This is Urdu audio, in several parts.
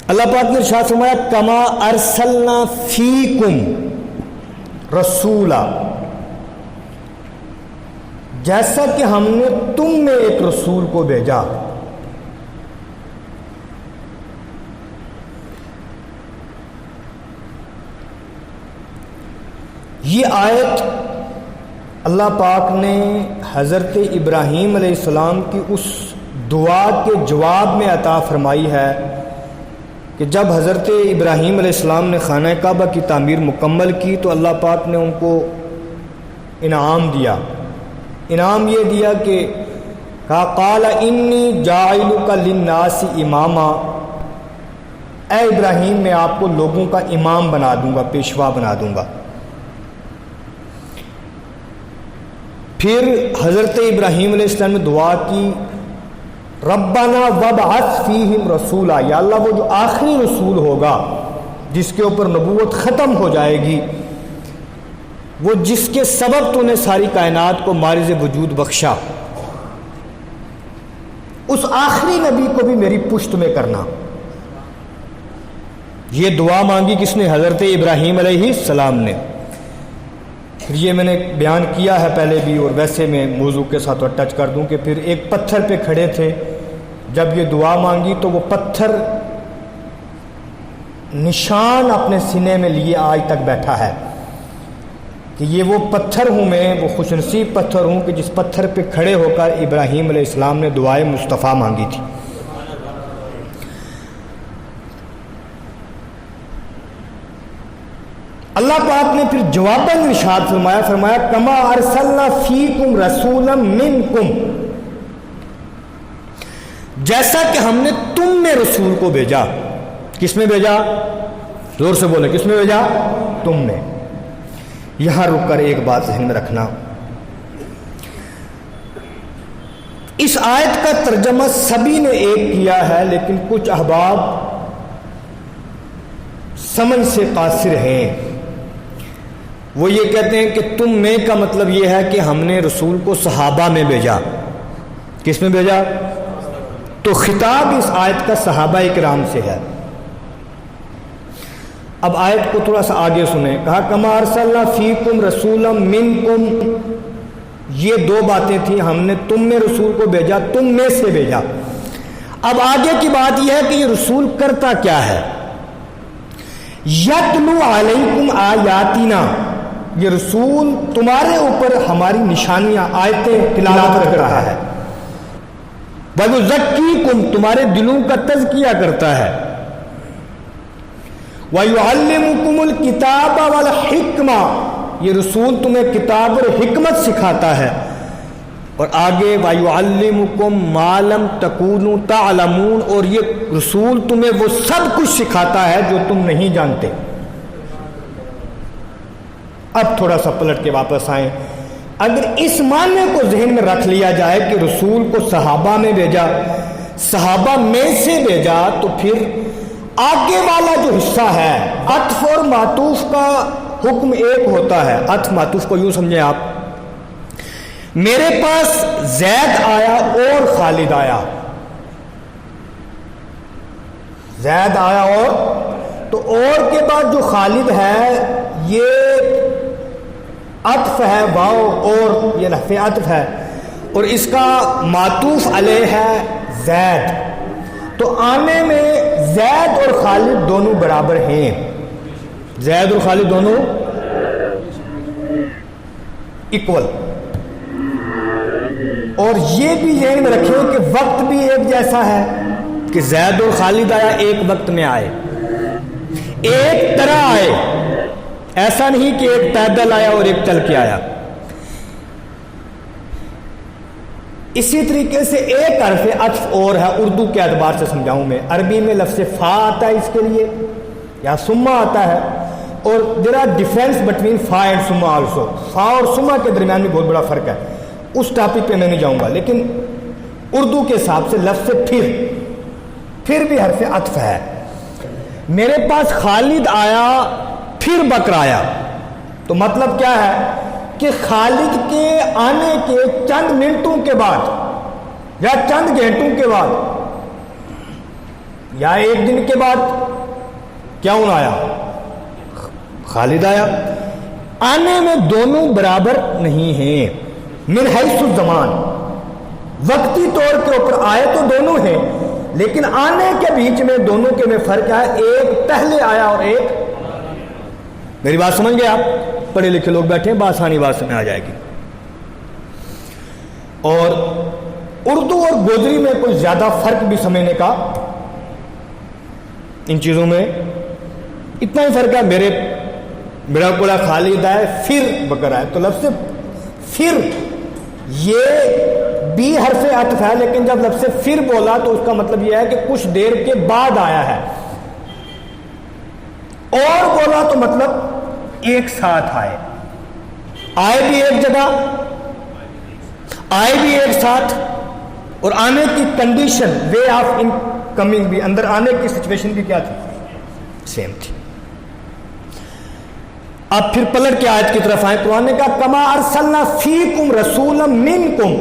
اللہ پاک نے ارشاد فرمایا کما ارسلنا فیکم رسولا، جیسا کہ ہم نے تم میں ایک رسول کو بھیجا۔ یہ آیت اللہ پاک نے حضرت ابراہیم علیہ السلام کی اس دعا کے جواب میں عطا فرمائی ہے کہ جب حضرت ابراہیم علیہ السلام نے خانہ کعبہ کی تعمیر مکمل کی تو اللہ پاک نے ان کو انعام دیا۔ انعام یہ دیا کہ قال انی جاعلک للناس اماما، اے ابراہیم میں آپ کو لوگوں کا امام بنا دوں گا، پیشوا بنا دوں گا۔ پھر حضرت ابراہیم علیہ السلام نے دعا کی ربنا وابعث فیہم رسولا، یا اللہ وہ جو آخری رسول ہوگا جس کے اوپر نبوت ختم ہو جائے گی، وہ جس کے سبب تو نے ساری کائنات کو معرض وجود بخشا، اس آخری نبی کو بھی میری پشت میں کرنا۔ یہ دعا مانگی کس نے؟ حضرت ابراہیم علیہ السلام نے۔ پھر یہ میں نے بیان کیا ہے پہلے بھی، اور ویسے میں موضوع کے ساتھ ٹچ کر دوں کہ پھر ایک پتھر پہ کھڑے تھے، جب یہ دعا مانگی تو وہ پتھر نشان اپنے سینے میں لیے آج تک بیٹھا ہے کہ یہ وہ پتھر ہوں، میں وہ خوش نصیب پتھر ہوں کہ جس پتھر پہ کھڑے ہو کر ابراہیم علیہ السلام نے دعائے مصطفیٰ مانگی تھی۔ اللہ پاک نے پھر جواباً ارشاد فرمایا کما ارسلنا فیکم رسولا منکم، جیسا کہ ہم نے تم میں رسول کو بھیجا۔ کس میں بھیجا؟ زور سے بولے، کس میں بھیجا؟ تم میں۔ یہاں رک کر ایک بات ذہن میں رکھنا، اس آیت کا ترجمہ سبھی نے ایک کیا ہے، لیکن کچھ احباب سمجھ سے قاصر ہیں۔ وہ یہ کہتے ہیں کہ تم میں کا مطلب یہ ہے کہ ہم نے رسول کو صحابہ میں بھیجا۔ کس میں بھیجا؟ تو خطاب اس آیت کا صحابہ کرام سے ہے۔ اب آیت کو تھوڑا سا آگے سنیں، کہا کما ارسلنا فیکم رسولا منکم، یہ دو باتیں تھیں، ہم نے تم میں رسول کو بھیجا، تم میں سے بھیجا۔ اب آگے کی بات یہ ہے کہ یہ رسول کرتا کیا ہے؟ یتلو علیکم آیاتنا، یہ رسول تمہارے اوپر ہماری نشانیاں، آیتیں تلاوت کر رہا ہے۔ وَيُزَكِّيكُمْ، تمہارے دلوں کا تزکیہ کرتا ہے۔ وَيُعَلِّمُكُمُ الْكِتَابَ وَالْحِكْمَةَ، یہ رسول تمہیں کتاب اور حکمت سکھاتا ہے۔ اور آگے وَيُعَلِّمُكُمْ مَا لَمْ تَكُونُوا تَعْلَمُونَ، اور یہ رسول تمہیں وہ سب کچھ سکھاتا ہے جو تم نہیں جانتے۔ اب تھوڑا سا پلٹ کے واپس آئیں، اگر اس معنی کو ذہن میں رکھ لیا جائے کہ رسول کو صحابہ میں بھیجا، صحابہ میں سے بھیجا، تو پھر آگے والا جو حصہ ہے عطف اور معطوف کا حکم ایک ہوتا ہے۔ عطف معطوف کو یوں سمجھیں آپ، میرے پاس زید آیا اور خالد آیا، زید آیا اور، تو اور کے بعد جو خالد ہے یہ عطف ہے، واو اور یہ لفظ عطف ہے، اور اس کا معطوف علیہ ہے زید، تو آنے میں زید اور خالد دونوں برابر ہیں، زید اور خالد دونوں ایکول۔ اور یہ بھی ذہن میں رکھیں کہ وقت بھی ایک جیسا ہے کہ زید اور خالد آیا ایک وقت میں آئے، ایک طرح آئے، ایسا نہیں کہ ایک پیدل آیا اور ایک چل کے آیا۔ اسی طریقے سے ایک حرف عطف اور ہے، اردو کے اعتبار سے سمجھاؤں میں، عربی میں لفظ فا آتا ہے اس کے لیے یا سما آتا ہے، اور دیر آر ڈفرینس بٹوین فا اینڈ سما آلسو، فا اور سما کے درمیان بھی بہت بڑا فرق ہے، اس ٹاپک پہ میں نہیں جاؤں گا، لیکن اردو کے حساب سے لفظ پھر بھی حرف عطف ہے۔ میرے پاس خالد آیا پھر بکر آیا، تو مطلب کیا ہے کہ خالد کے آنے کے چند منٹوں کے بعد یا چند گھنٹوں کے بعد یا ایک دن کے بعد کون آیا؟ خالد آیا۔ آنے میں دونوں برابر نہیں ہیں من حیث الزمان، وقتی طور کے اوپر آئے تو دونوں ہیں، لیکن آنے کے بیچ میں دونوں کے میں فرق ہے، ایک پہلے آیا اور ایک۔ میری بات سمجھ گئے آپ؟ پڑھے لکھے لوگ بیٹھے ہیں، بآسانی بات سمجھ آ جائے گی۔ اور اردو اور گوجری میں کوئی زیادہ فرق بھی سمجھنے کا ان چیزوں میں اتنا ہی فرق ہے۔ میرا کولا خالد ہے، پھر بکر ہے، تو لفظ پھر یہ بھی حرف عطف ہے، لیکن جب لفظ پھر بولا تو اس کا مطلب یہ ہے کہ کچھ دیر کے بعد آیا ہے، اور بولا تو مطلب ایک ساتھ آئے، آئے بھی ایک جگہ، آئے بھی ایک ساتھ، اور آنے کی condition, way of in coming بھی، اندر آنے کی سچویشن بھی کیا تھی؟ سیم تھی۔ اب پھر پلٹ کے آیت کی طرف آئیں، قرآن نے کہا کما ارسلنا فیکم رسولا منکم،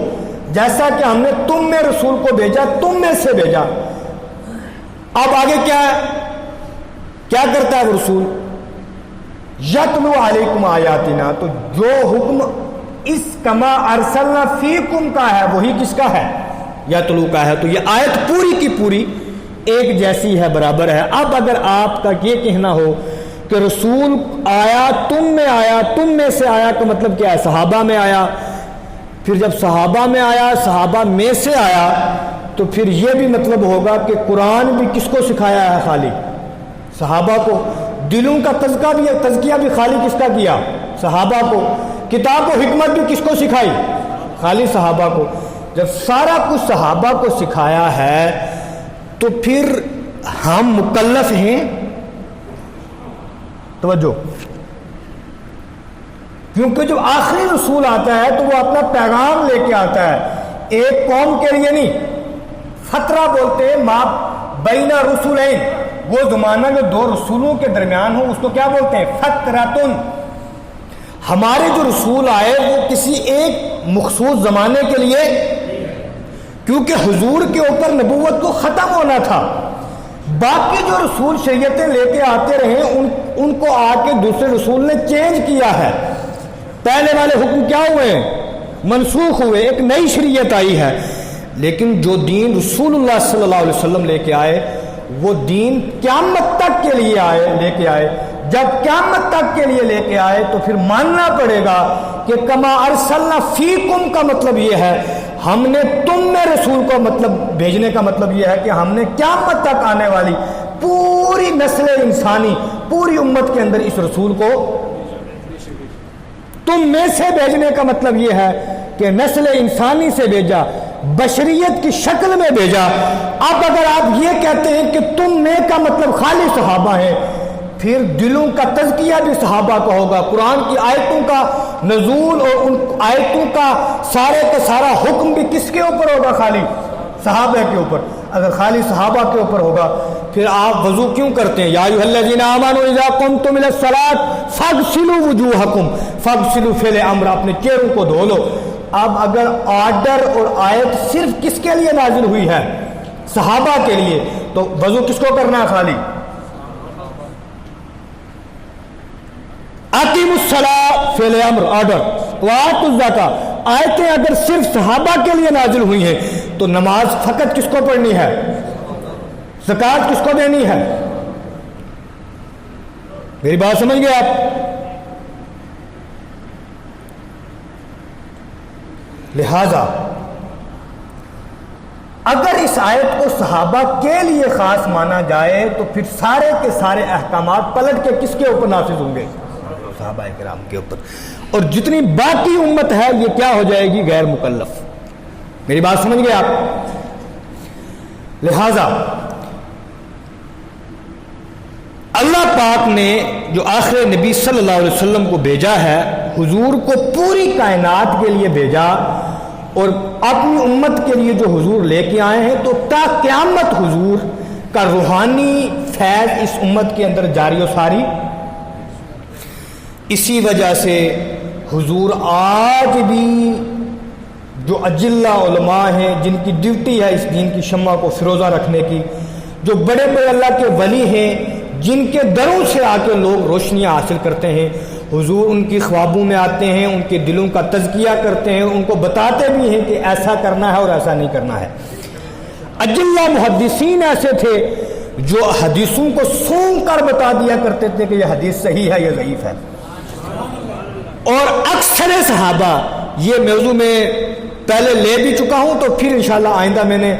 جیسا کہ ہم نے تم میں رسول کو بھیجا، تم میں سے بھیجا۔ اب آگے کیا ہے؟ کیا کرتا ہے وہ رسول؟ یتلو علیکم آیاتنا، تو جو حکم اس کما ارسلنا فیکم کا ہے وہی کس کا ہے؟ یتلو کا ہے۔ تو یہ آیت پوری کی پوری ایک جیسی ہے، برابر ہے۔ اب اگر آپ کا یہ کہنا ہو کہ رسول آیا، تم میں سے آیا، کا مطلب کیا ہے؟ صحابہ میں آیا، پھر جب صحابہ میں آیا، صحابہ میں سے آیا، تو پھر یہ بھی مطلب ہوگا کہ قرآن بھی کس کو سکھایا ہے؟ خالی صحابہ کو۔ دلوں کا تزکیہ بھی خالی کس کا کیا؟ صحابہ کو۔ کتاب و حکمت بھی کس کو سکھائی؟ خالی صحابہ کو۔ جب سارا کچھ صحابہ کو سکھایا ہے تو پھر ہم مکلف ہیں؟ توجہ، کیونکہ جب آخری رسول آتا ہے تو وہ اپنا پیغام لے کے آتا ہے، ایک قوم کے لیے نہیں۔ فترہ بولتے ہیں ما بین رسولین، وہ زمانہ جو دو رسولوں کے درمیان ہو اس کو کیا بولتے ہیں؟ فترتن۔ ہمارے جو رسول آئے وہ کسی ایک مخصوص زمانے کے لیے، کیونکہ حضور کے اوپر نبوت کو ختم ہونا تھا، باقی جو رسول شریعتیں لے کے آتے رہے ان کو آ کے دوسرے رسول نے چینج کیا ہے۔ پہلے والے حکم کیا ہوئے ہیں؟ منسوخ ہوئے، ایک نئی شریعت آئی ہے۔ لیکن جو دین رسول اللہ صلی اللہ علیہ وسلم لے کے آئے وہ دین قیامت تک کے لیے لے کے آئے۔ جب قیامت تک کے لیے لے کے آئے تو پھر ماننا پڑے گا کہ کما ارسلنا فیکم کا مطلب یہ ہے ہم نے تم میں رسول کو، مطلب بھیجنے کا مطلب یہ ہے کہ ہم نے قیامت تک آنے والی پوری نسل انسانی، پوری امت کے اندر اس رسول کو تم میں سے بھیجنے کا مطلب یہ ہے کہ نسل انسانی سے بھیجا، بشریت کی شکل میں بھیجا۔ اب اگر آپ یہ کہتے ہیں کہ تم میں کا مطلب خالی صحابہ ہیں، پھر دلوں کا تزکیہ بھی صحابہ کا ہوگا، قرآن کی آیتوں کا نزول اور ان آیتوں کا سارا حکم بھی کس کے اوپر ہوگا؟ خالی صحابہ کے اوپر۔ اگر خالی صحابہ کے اوپر ہوگا پھر آپ وضو کیوں کرتے ہیں؟ یا ایھا الذین آمنوا اذا قمتم الی الصلاۃ فاغسلوا وجوہکم، فاغسلوا فعل امر، اپنے چہروں کو دھو لو۔ اب اگر آرڈر اور آیت صرف کس کے لیے نازل ہوئی ہے؟ صحابہ کے لیے، تو وضو کس کو کرنا ہے؟ خالی اقیموا الصلاۃ فعل امر آرڈر، وآتوا الزکاۃ آیتیں اگر صرف صحابہ کے لیے نازل ہوئی ہیں تو نماز فقط کس کو پڑھنی ہے؟ زکوٰۃ کس کو دینی ہے؟ میری بات سمجھ گئے آپ؟ لہذا اگر اس آیت کو صحابہ کے لیے خاص مانا جائے تو پھر سارے کے سارے احکامات پلٹ کے کس کے اوپر نافذ ہوں گے؟ صحابہ کرام کے اوپر، اور جتنی باقی امت ہے یہ کیا ہو جائے گی؟ غیر مکلف۔ میری بات سمجھ گئے آپ؟ لہذا اللہ پاک نے جو آخر نبی صلی اللہ علیہ وسلم کو بھیجا ہے، حضور کو پوری کائنات کے لیے بھیجا، اور اپنی امت کے لیے جو حضور لے کے آئے ہیں، تو تا قیامت حضور کا روحانی فیض اس امت کے اندر جاری و ساری۔ اسی وجہ سے حضور آج بھی جو اجلہ علماء ہیں جن کی ڈیوٹی ہے اس دین کی شمع کو فروزہ رکھنے کی، جو بڑے بڑے اللہ کے ولی ہیں جن کے دروں سے آ کے لوگ روشنیاں حاصل کرتے ہیں، حضور ان کی خوابوں میں آتے ہیں، ان کے دلوں کا تزکیہ کرتے ہیں، ان کو بتاتے بھی ہیں کہ ایسا کرنا ہے اور ایسا نہیں کرنا ہے۔ اجلہ محدثین ایسے تھے جو حدیثوں کو سونگ کر بتا دیا کرتے تھے کہ یہ حدیث صحیح ہے یا ضعیف ہے۔ اور اکثر صحابہ، یہ موضوع میں پہلے لے بھی چکا ہوں تو پھر انشاءاللہ آئندہ میں نے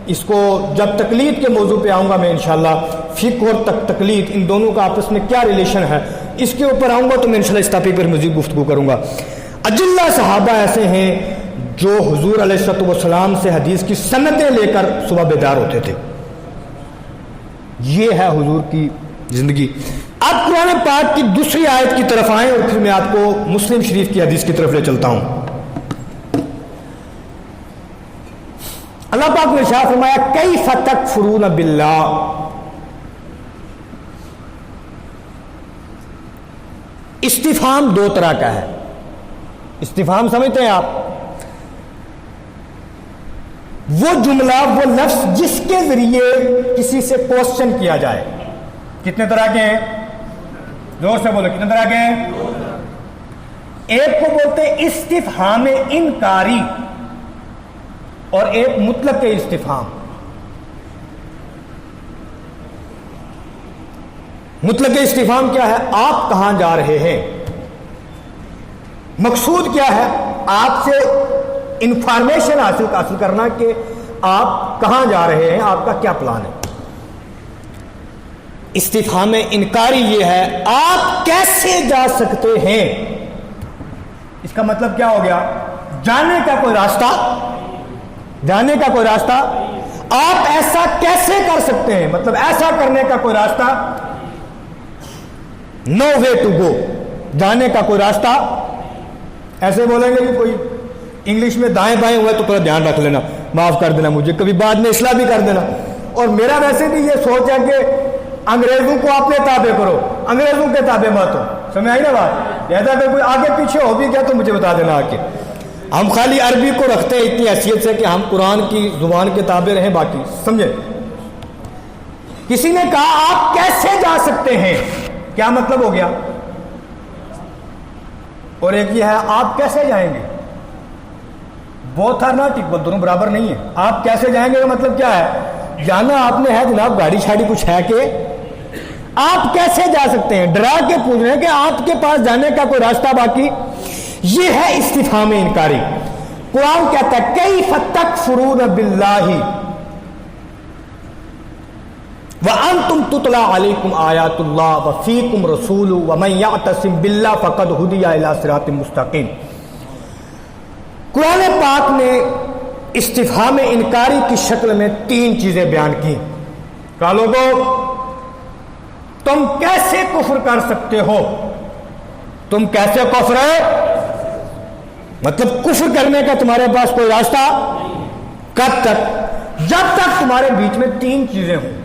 اس کو جب تقلید کے موضوع پہ آؤں گا میں انشاءاللہ فقہ اور تقلید ان دونوں کا آپس میں کیا ریلیشن ہے اس کے اوپر آؤں گا تو میں انشاءاللہ اس ٹاپک پر مزید گفتگو کروں گا۔ اجلہ صحابہ ایسے ہیں جو حضور علیہ الصلوۃ والسلام سے حدیث کی سندیں لے کر صبح بیدار ہوتے تھے۔ یہ ہے حضور کی زندگی۔ اب قرآن پاک کی دوسری آیت کی طرف آئیں اور پھر میں آپ کو مسلم شریف کی حدیث کی طرف لے چلتا ہوں۔ اللہ پاک نے ارشاد فرمایا کیف تکفرون باللہ۔ استفہام دو طرح کا ہے۔ استفہام سمجھتے ہیں آپ؟ وہ جملہ، وہ لفظ جس کے ذریعے کسی سے کوسچن کیا جائے۔ کتنے طرح کے ہیں؟ زور سے بولو، کتنے طرح کے ہیں؟ ایک کو بولتے ہیں استفہام انکاری اور ایک مطلق استفہام۔ مطلق استفہام کیا ہے؟ آپ کہاں جا رہے ہیں؟ مقصود کیا ہے؟ آپ سے انفارمیشن حاصل کرنا کہ آپ کہاں جا رہے ہیں، آپ کا کیا پلان ہے۔ استفہام انکاری یہ ہے آپ کیسے جا سکتے ہیں۔ اس کا مطلب کیا ہو گیا؟ جانے کا کوئی راستہ، جانے کا کوئی راستہ، آپ ایسا کیسے کر سکتے ہیں، مطلب ایسا کرنے کا کوئی راستہ، نو وے ٹو گو، جانے کا کوئی راستہ۔ ایسے بولیں گے کہ کوئی انگلش میں دائیں بائیں ہوا تو تھوڑا دھیان رکھ لینا، معاف کر دینا مجھے، کبھی بعد میں اصلاح بھی کر دینا۔ اور میرا ویسے بھی یہ سوچ ہے کہ انگریزوں کو اپنے تابع کرو، انگریزوں کے تابع مت ہو۔ سمجھ آئی نا بات؟ لہذا اگر کوئی آگے پیچھے ہو بھی گیا تو مجھے بتا دینا آ کے۔ ہم خالی عربی کو رکھتے ہیں اتنی حیثیت سے کہ ہم قرآن کی زبان کے تابع رہیں، باقی سمجھے۔ کسی نے کہا آپ کیسے جا سکتے ہیں، کیا مطلب ہو گیا؟ اور ایک یہ ہے آپ کیسے جائیں گے، بوتھ آر ناٹ ایکول، دونوں برابر نہیں ہیں۔ آپ کیسے جائیں گے کا مطلب کیا ہے؟ جانا آپ نے ہے جناب، گاڑی شاڑی کچھ ہے کہ آپ کیسے جا سکتے ہیں، ڈرا کے پوچھ رہے ہیں کہ آپ کے پاس جانے کا کوئی راستہ باقی۔ یہ ہے استفہام انکاری۔ قرآن کہتا ہے کیف تکفرون باللہ وانتم تتلی علیکم آیات اللہ وفیکم رسول ومن یعتصم باللہ فقد ہدی الی صراط مستقیم۔ قرآن پاک نے استفہام انکاری کی شکل میں تین چیزیں بیان کی۔ کہا لوگوں تم کیسے کفر کر سکتے ہو، تم کیسے کفر ہے، مطلب کفر کرنے کا تمہارے پاس کوئی راستہ، کب تک؟ جب تک تمہارے بیچ میں تین چیزیں ہوں۔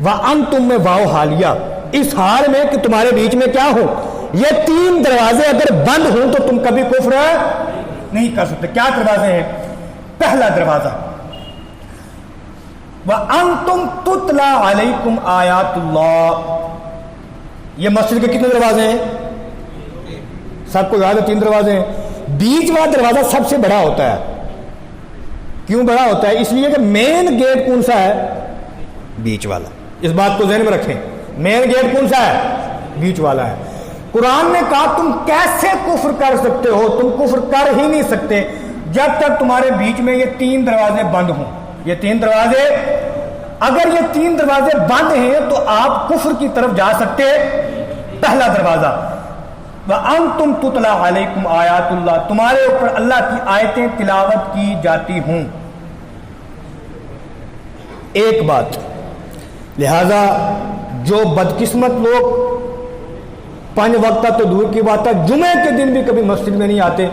وَأَنْتُمْ میں واو حالیہ، اس حال میں کہ تمہارے بیچ میں کیا ہو، یہ تین دروازے اگر بند ہوں تو تم کبھی کفر نہیں کر سکتے۔ کیا دروازے ہیں؟ پہلا دروازہ وَأَنْتُمْ تُتْلَى عَلَيْكُمْ آیات اللہ۔ یہ مسجد کے کتنے دروازے ہیں؟ سب کو یاد ہے تین دروازے ہیں۔ بیچ والا دروازہ سب سے بڑا ہوتا ہے۔ کیوں بڑا ہوتا ہے؟ اس لیے کہ مین گیٹ کون سا ہے؟ بیچ والا۔ اس بات کو ذہن میں رکھیں، مین گیٹ کون سا ہے؟ بیچ والا ہے۔ قرآن نے کہا تم کیسے کفر کر سکتے ہو، تم کفر کر ہی نہیں سکتے جب تک تمہارے بیچ میں یہ تین دروازے بند ہوں۔ یہ تین دروازے، اگر یہ تین دروازے بند ہیں تو آپ کفر کی طرف جا سکتے۔ پہلا دروازہ وَأَنْتُمْ تُتْلَى عَلَيْكُمْ آیات اللہ، تمہارے اوپر اللہ کی آیتیں تلاوت کی جاتی ہوں۔ ایک بات، لہذا جو بدقسمت لوگ 5 وقت تو دور کی بات ہے جمعے کے دن بھی کبھی مسجد میں نہیں آتے،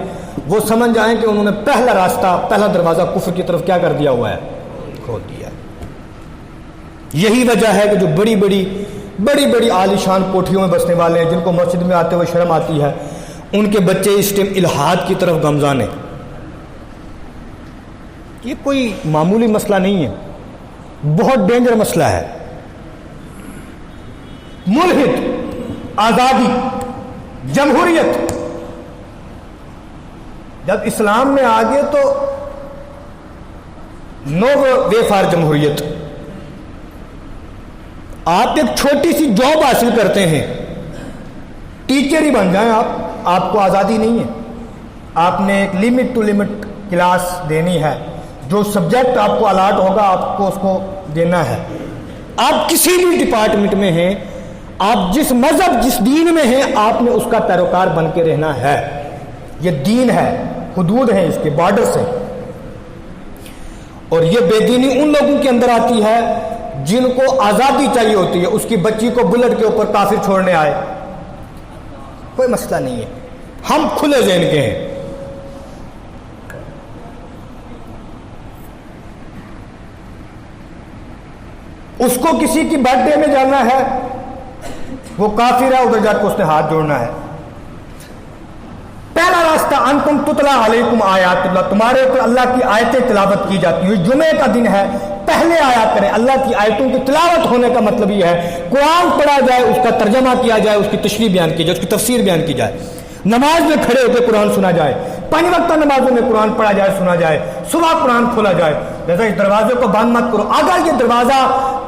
وہ سمجھ جائیں کہ انہوں نے پہلا راستہ، پہلا دروازہ کفر کی طرف کیا کر دیا ہوا ہے، کھول دیا۔ یہی وجہ ہے کہ جو بڑی بڑی عالیشان کوٹھیوں میں بسنے والے ہیں، جن کو مسجد میں آتے ہوئے شرم آتی ہے، ان کے بچے اس ٹائم الحاد کی طرف گامزن ہیں۔ یہ کوئی معمولی مسئلہ نہیں ہے۔ بہت ڈینجر مسئلہ ہے. ملحد، آزادی، جمہوریت. جب اسلام میں آگے تو نو وے فار جمہوریت. آپ ایک چھوٹی سی جاب حاصل کرتے ہیں، ٹیچر ہی بن جائیں آپ کو آزادی نہیں ہے. آپ نے ایک لمٹ ٹو لمٹ کلاس دینی ہے. جو سبجیکٹ آپ کو الاٹ ہوگا آپ کو اس کو دینا ہے. آپ کسی بھی ڈپارٹمنٹ میں ہیں، آپ جس مذہب جس دین میں ہیں، آپ نے اس کا پیروکار بن کے رہنا ہے. یہ دین ہے، حدود ہیں اس کے، بارڈرز ہیں. اور یہ بے دینی ان لوگوں کے اندر آتی ہے جن کو آزادی چاہیے ہوتی ہے. اس کی بچی کو بلٹ کے اوپر کافر چھوڑنے آئے، کوئی مسئلہ نہیں ہے، ہم کھلے ذہن کے ہیں. اس کو کسی کی برتھ ڈے میں جانا ہے، وہ کافر ہے، ادھر جا کے اس نے ہاتھ جوڑنا ہے. پہلا راستہ انتم تتلا علیکم آیات اللہ، تمہارے اوپر اللہ کی آیتیں تلاوت کی جاتی ہیں. جمعے کا دن ہے، پہلے آیا کریں. اللہ کی آیتوں کی تلاوت ہونے کا مطلب یہ ہے قرآن پڑھا جائے، اس کا ترجمہ کیا جائے، اس کی تشریح بیان کی جائے، اس کی تفسیر بیان کی جائے. نماز میں کھڑے ہو کے قرآن سنا جائے، 5 وقت نمازوں میں قرآن پڑھا جائے، سنا جائے، صبح قرآن کھولا جائے. جیسا اس دروازے کو بند مت کرو. اگر یہ دروازہ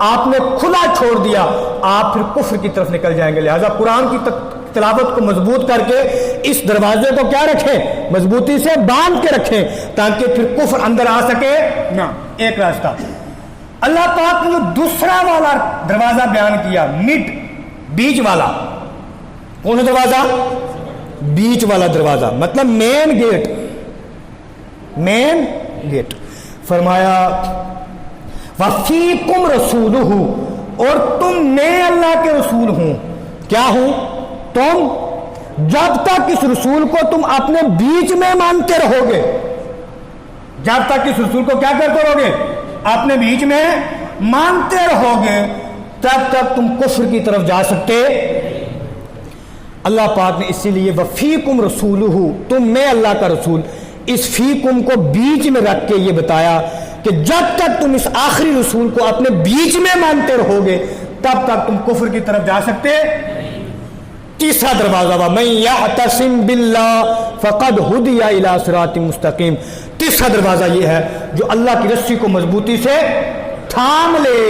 آپ نے کھلا چھوڑ دیا آپ پھر کفر کی طرف نکل جائیں گے. لہذا قرآن کی تلاوت کو مضبوط کر کے اس دروازے کو کیا رکھیں، مضبوطی سے باندھ کے رکھیں تاکہ پھر کفر اندر آ سکے نہ. ایک راستہ. اللہ پاک نے جو دوسرا والا دروازہ بیان کیا، مڈ، بیچ والا، کون سا دروازہ؟ بیچ والا دروازہ، مطلب مین گیٹ. Main gate. فرمایا وَفِيكُمْ رَسُولُهُ، اور تم میں اللہ کے رسول ہوں. کیا ہوں تم؟ جب تک اس رسول کو تم اپنے بیچ میں مانتے رہو گے، جب تک اس رسول کو کیا کرتے رہو گے، اپنے بیچ میں مانتے رہو گے، تب تک تم کفر کی طرف جا سکتے. اللہ پاک نے اسی لیے وَفِيكُمْ رَسُولُهُ، تم میں اللہ کا رسول، اس فیکم کو بیچ میں رکھ کے یہ بتایا کہ جب تک تم اس آخری رسول کو اپنے بیچ میں مانتے رہو گے تب تک تم کفر کی طرف جا سکتے. تیسرا دروازہ وَمَن يَعْتَصِم بِاللَّهِ فَقَدْ هُدِيَ إِلَىٰ صِرَاطٍ مُسْتَقِيمٍ. تیسرا دروازہ یہ ہے جو اللہ کی رسی کو مضبوطی سے تھام لے.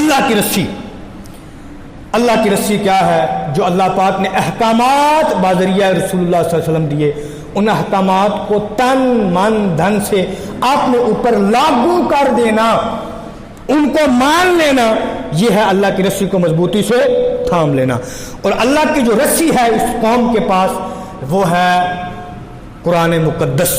اللہ کی رسی. اللہ کی رسی کیا ہے؟ جو اللہ پاک نے احکامات بذریعہ رسول اللہ صلی اللہ علیہ وسلم دیے، ان احکامات کو تن من دھن سے اپنے اوپر لاگو کر دینا، ان کو مان لینا، یہ ہے اللہ کی رسی کو مضبوطی سے تھام لینا. اور اللہ کی جو رسی ہے اس قوم کے پاس وہ ہے قرآن مقدس.